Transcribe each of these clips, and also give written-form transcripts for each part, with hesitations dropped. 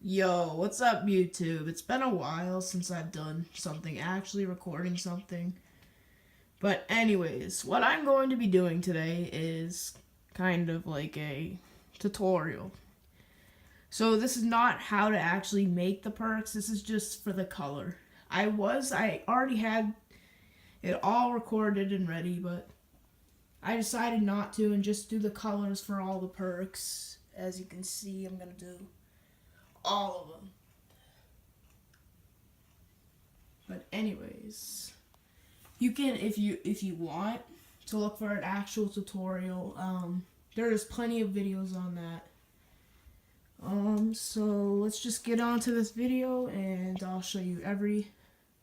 Yo, what's up YouTube? It's been a while since I've done something, actually recording something. But anyways, what I'm going to be doing today is kind of like a tutorial. So this is not how to actually make the perks, this is just for the color. I already had it all recorded and ready, but I decided not to and just do the colors for all the perks. As you can see, I'm gonna do all of them. But anyways, you can, if you want to look for an actual tutorial, there's plenty of videos on that. So let's just get on to this video and I'll show you every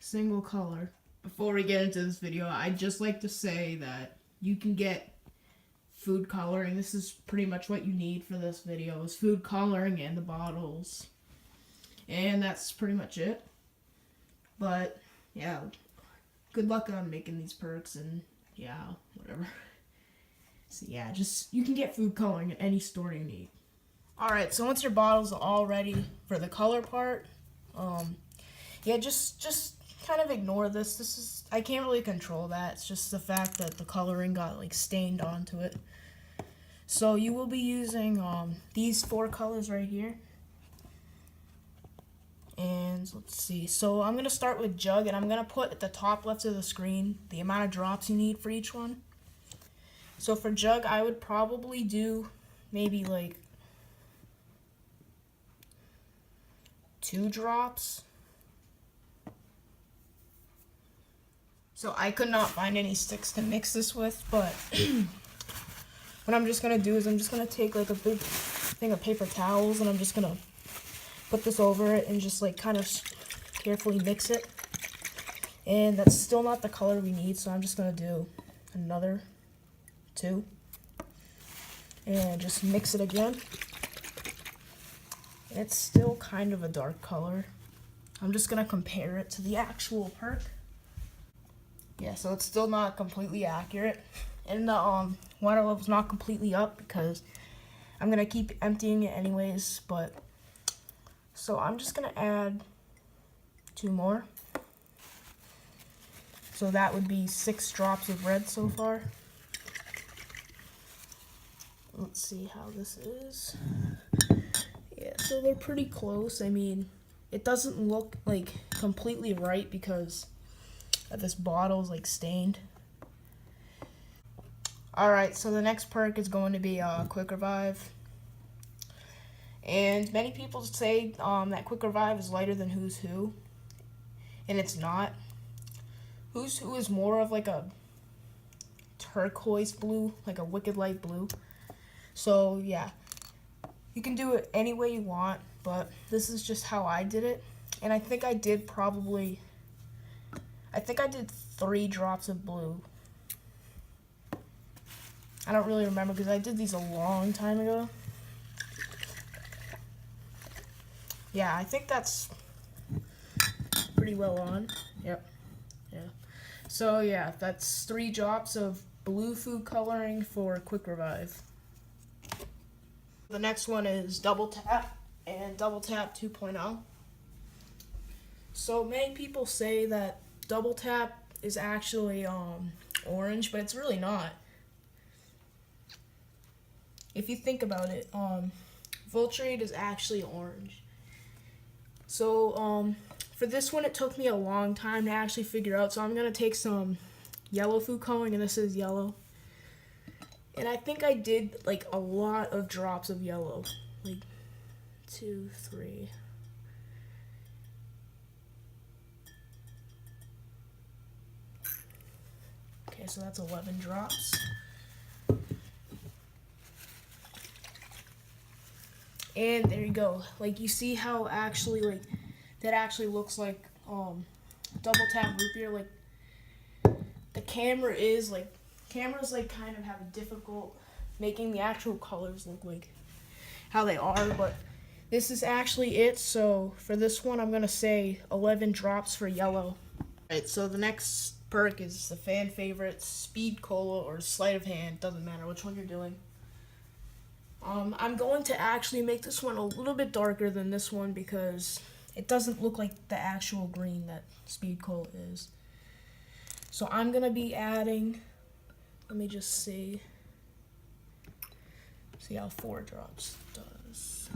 single color. Before we get into this video, I'd just like to say that you can get food coloring. This is pretty much what you need for this video, is food coloring and the bottles. And that's pretty much it. But yeah, good luck on making these perks and yeah, whatever. So yeah, you can get food coloring at any store you need. Alright, so once your bottles are all ready for the color part, yeah, just kind of ignore this. I can't really control that. It's just the fact that the coloring got like stained onto it. So you will be using these 4 colors right here. And let's see. So I'm going to start with Jug, and I'm going to put at the top left of the screen the amount of drops you need for each one. So for Jug, I would probably do maybe like 2 drops. So I could not find any sticks to mix this with, but what I'm just going to do is I'm just going to take like a big thing of paper towels and I'm just going to put this over it and just like kind of carefully mix it. And that's still not the color we need, so I'm just going to do another 2 and just mix it again. And it's still kind of a dark color. I'm just going to compare it to the actual perk. Yeah, so it's still not completely accurate. And the water level's not completely up because I'm going to keep emptying it anyways, but so I'm just going to add 2 more. So that would be 6 drops of red so far. Let's see how this is. Yeah, so they're pretty close. I mean, it doesn't look like completely right because this bottle's like stained. Alright, so the next perk is going to be Quick Revive. And many people say that Quick Revive is lighter than Who's Who. And it's not. Who's Who is more of like a turquoise blue, like a wicked light blue. So yeah, you can do it any way you want, but this is just how I did it. And I think I did 3 drops of blue. I don't really remember because I did these a long time ago. Yeah, I think that's pretty well on. Yep. Yeah. So yeah, that's 3 drops of blue food coloring for Quick Revive. The next one is Double Tap and Double Tap 2.0. So many people say that Double Tap is actually orange, but it's really not. If you think about it, VULTURE AID is actually orange. So for this one, it took me a long time to actually figure out. So I'm gonna take some yellow food coloring, and this is yellow. And I think I did like a lot of drops of yellow, like 2, 3. Okay, so that's 11 drops. And there you go. Like, you see how actually, like, that actually looks like Double Tap root beer. Like, the cameras like kind of have a difficult making the actual colors look like how they are, but this is actually it. So for this one, I'm gonna say 11 drops for yellow. Alright, so the next perk is the fan favorite, Speed Cola or Sleight of Hand. Doesn't matter which one you're doing. I'm going to actually make this one a little bit darker than this one because it doesn't look like the actual green that Speed Cola is. So I'm going to be adding, let me just see how 4 drops does.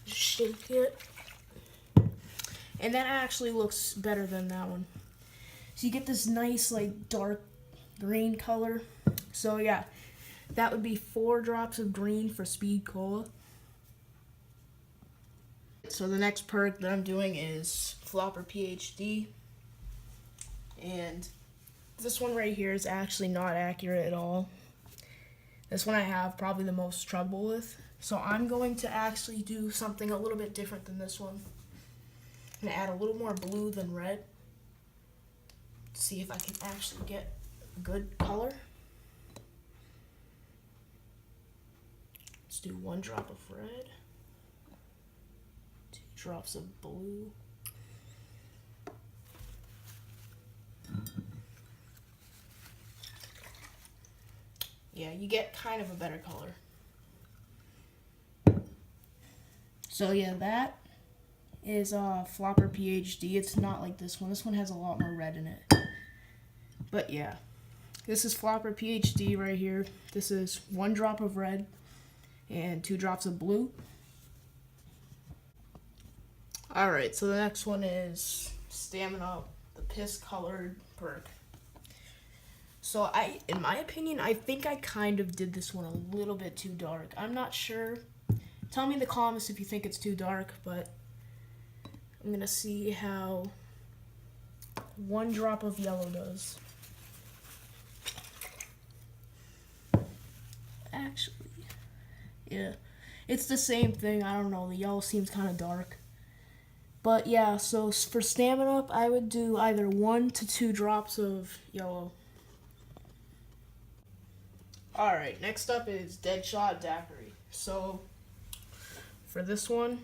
Just shake it. And that actually looks better than that one. So you get this nice like dark green color. So yeah, that would be 4 drops of green for Speed Cola. So the next perk that I'm doing is Flopper PhD. And this one right here is actually not accurate at all. This one I have probably the most trouble with. So I'm going to actually do something a little bit different than this one. I'm going to add a little more blue than red. See if I can actually get a good color. Let's do 1 drop of red. 2 drops of blue. Yeah, you get kind of a better color. So yeah, that is Flopper PhD. It's not like this one. This one has a lot more red in it. But yeah, this is Flopper PhD right here. This is 1 drop of red and 2 drops of blue. Alright, so the next one is Stamina-Up, the piss-colored perk. So in my opinion, I think I kind of did this one a little bit too dark. I'm not sure. Tell me in the comments if you think it's too dark, but I'm going to see how 1 drop of yellow does. Actually, yeah, it's the same thing. I don't know, the yellow seems kind of dark. But yeah, so for Stamina-Up, I would do either 1 to 2 drops of yellow. Alright, next up is DEADSHOT Daiquiri. So, for this one,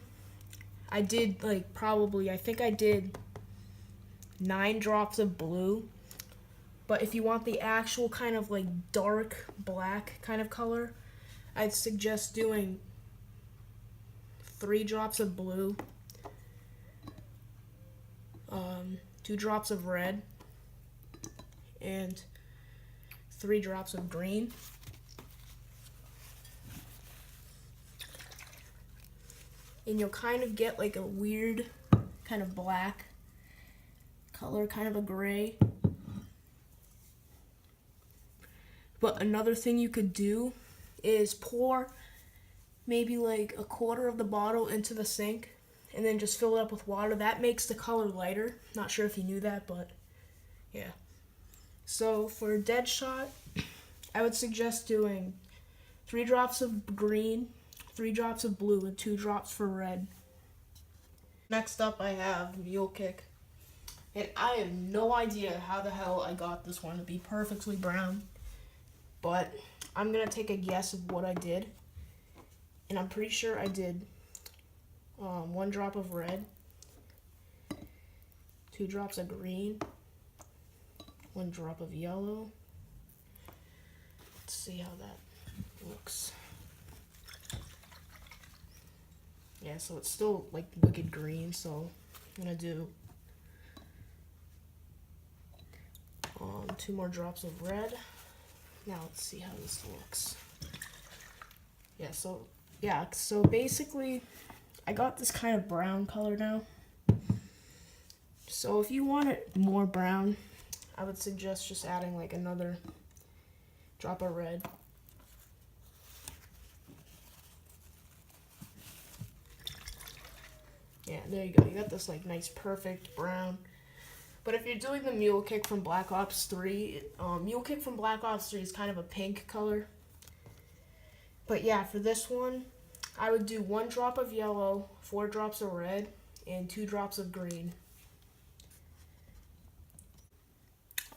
I did I think I did 9 drops of blue. But if you want the actual kind of like dark black kind of color, I'd suggest doing 3 drops of blue, 2 drops of red, and 3 drops of green. And you'll kind of get like a weird kind of black color, kind of a gray. But another thing you could do is pour maybe like 1/4 of the bottle into the sink and then just fill it up with water. That makes the color lighter. Not sure if you knew that, but yeah. So for DEADSHOT, I would suggest doing 3 drops of green, 3 drops of blue, and 2 drops for red. Next up I have MULE KICK. And I have no idea how the hell I got this one to be perfectly brown. But I'm going to take a guess of what I did. And I'm pretty sure I did 1 drop of red, 2 drops of green, 1 drop of yellow. Let's see how that looks. Yeah, so it's still like wicked green, so I'm going to do 2 more drops of red. Now let's see how this looks. Yeah, so basically I got this kind of brown color now. So if you want it more brown, I would suggest just adding like another drop of red. Yeah, there you go. You got this like nice perfect brown. But if you're doing the MULE KICK from Black Ops 3, MULE KICK from Black Ops 3 is kind of a pink color. But yeah, for this one, I would do 1 drop of yellow, 4 drops of red, and 2 drops of green.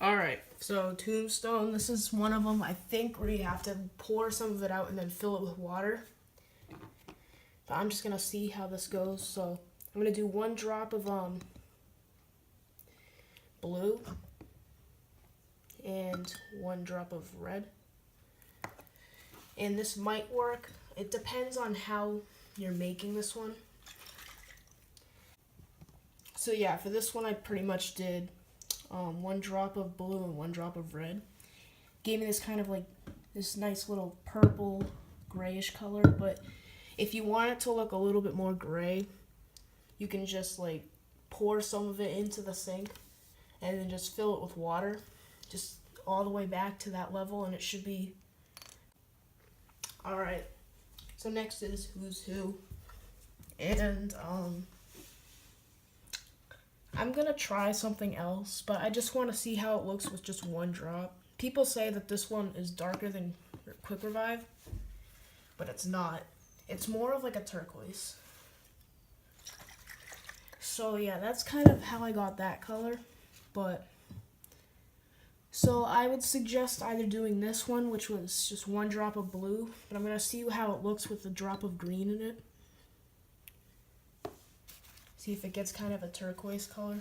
Alright, so Tombstone, this is one of them, I think, where you have to pour some of it out and then fill it with water. But I'm just going to see how this goes. So I'm going to do 1 drop of blue and 1 drop of red. And this might work. It depends on how you're making this one. So yeah, for this one I pretty much did 1 drop of blue and 1 drop of red. Gave me this kind of like this nice little purple grayish color, but if you want it to look a little bit more gray, you can just like pour some of it into the sink and then just fill it with water, just all the way back to that level, and it should be alright. So next is Who's Who, and I'm gonna try something else, but I just want to see how it looks with just 1 drop. People say that this one is darker than Quick Revive, but it's not. It's more of like a turquoise. So yeah, that's kind of how I got that color. But so I would suggest either doing this one, which was just 1 drop of blue, but I'm gonna see how it looks with a drop of green in it. See if it gets kind of a turquoise color.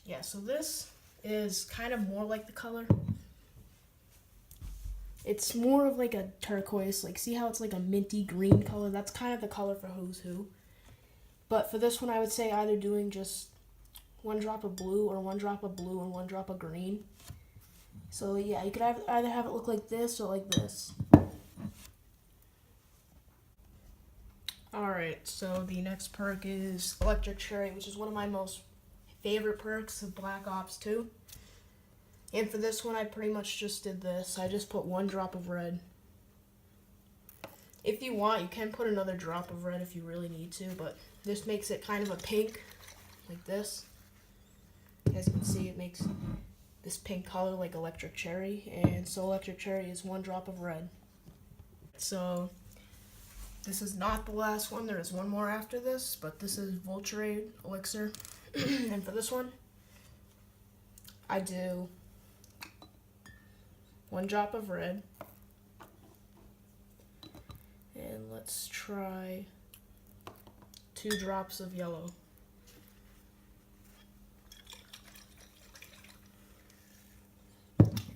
Yeah, so this is kind of more like the color. It's more of like a turquoise, like see how it's like a minty green color? That's kind of the color for Who's Who. But for this one, I would say either doing just 1 drop of blue or 1 drop of blue and 1 drop of green. So yeah, you could either have it look like this or like this. Alright, so the next perk is Electric Cherry, which is one of my most favorite perks of Black Ops 2. And for this one, I pretty much just did this. I just put 1 drop of red. If you want, you can put another drop of red if you really need to, but this makes it kind of a pink, like this. As you can see, it makes this pink color like Electric Cherry, and so Electric Cherry is 1 drop of red. So this is not the last one. There is one more after this, but this is VULTURE AID Elixir. And for this one, I do 1 drop of red. And let's try 2 drops of yellow.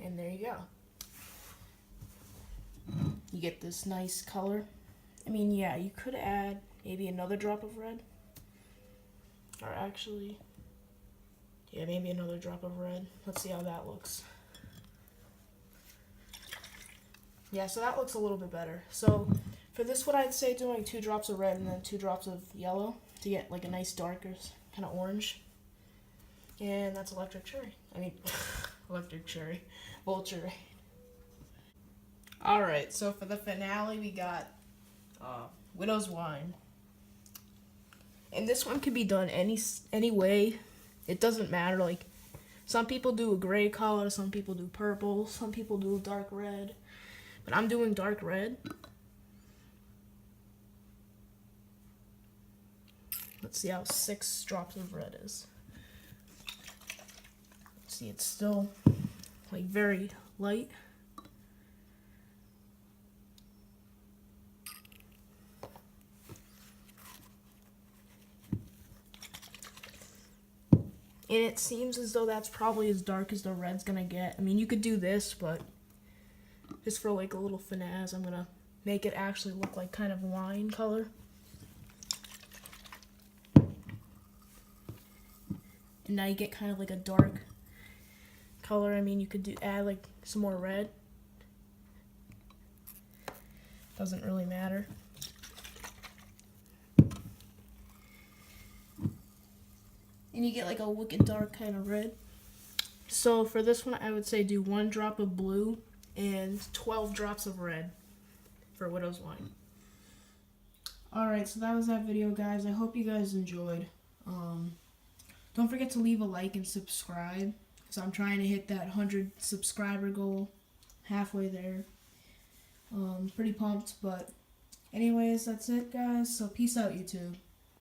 And there you go. You get this nice color. I mean, yeah, you could add maybe another drop of red. Or actually, yeah, maybe another drop of red. Let's see how that looks. Yeah, so that looks a little bit better. So for this one, I'd say doing 2 drops of red and then 2 drops of yellow to get like a nice darker kind of orange. And that's Electric Cherry. I mean, Electric Cherry. VULTURE. Alright, so for the finale, we got Widow's Wine. And this one can be done any way. It doesn't matter. Like, some people do a gray color, some people do purple, some people do dark red. But I'm doing dark red. Let's see how 6 drops of red is. See, it's still like very light. And it seems as though that's probably as dark as the red's gonna get. I mean, you could do this, but just for like a little finesse, I'm gonna make it actually look like kind of wine color. And now you get kind of like a dark color. I mean, you could add like some more red. Doesn't really matter. And you get like a wicked dark kind of red. So for this one, I would say do 1 drop of blue and 12 drops of red for Widow's Wine. Alright, so that was that video, guys. I hope you guys enjoyed. Don't forget to leave a like and subscribe, because I'm trying to hit that 100 subscriber goal. Halfway there. Pretty pumped, but anyways, that's it, guys. So peace out, YouTube.